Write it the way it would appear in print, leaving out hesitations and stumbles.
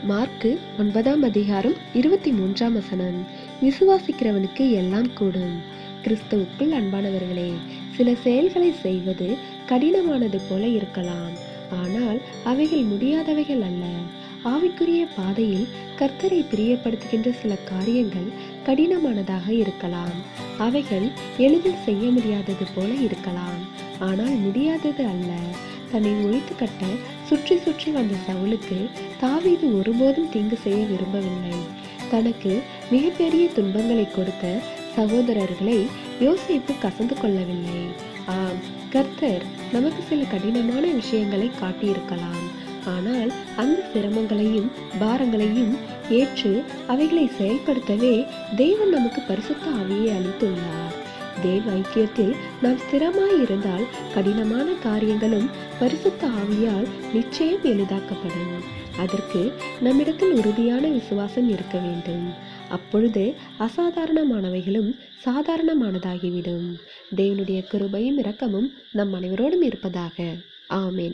Mark 9ஆம் அதிகாரம் 23ஆம் வசனம். விசுவாசிக்கிறவனுக்கு எல்லாம் கூடும். கிறிஸ்துவுக்குள் அன்பானவர்களே, சில செயல்களை செய்வது கடினமானது போல இருக்கலாம், ஆனால் அவைகள் முடியாதவைகள் அல்ல. ஆவிக்குரிய பாதையில் கர்த்தரை பிரியப்படுத்துகின்ற சில காரியங்கள் கடினமானதாக இருக்கலாம். அவைகள் எளிதில் செய்ய முடியாதது போல இருக்கலாம், ஆனால் முடியாதது அல்ல. தன்னை ஒழித்து கட்ட சுற்றி சுற்றி வந்த சவுலுக்கு தாவீது ஒருபோதும் தீங்கு செய்ய விரும்பவில்லை. தனக்கு மிகப்பெரிய துன்பங்களை கொடுத்த சகோதரர்களை யோசேப்பு கசந்து கொள்ளவில்லை. ஆம், கர்த்தர் நமக்கு சில கடினமான விஷயங்களை காட்டியிருக்கலாம், ஆனால் அந்த சிரமங்களையும் பாரங்களையும் ஏற்று அவைகளை செயல்படுத்தவே தேவன் நமக்கு பரிசுத்த ஆவியை அளித்துள்ளார். தேவ ஐக்கியத்தில் நாம் ஸ்திரமாய் இருந்தால் கடினமான காரியங்களும் பரிசுத்த ஆவியால் நிச்சயம் எளிதாக்கப்படும். அதற்கு நம்மிடத்தில் உறுதியான விசுவாசம் இருக்க வேண்டும். அப்பொழுது அசாதாரணமானவைகளும் சாதாரணமானதாகிவிடும். தேவனுடைய கிருபையும் இரக்கமும் நம் அனைவரோடும் இருப்பதாக. ஆமென்.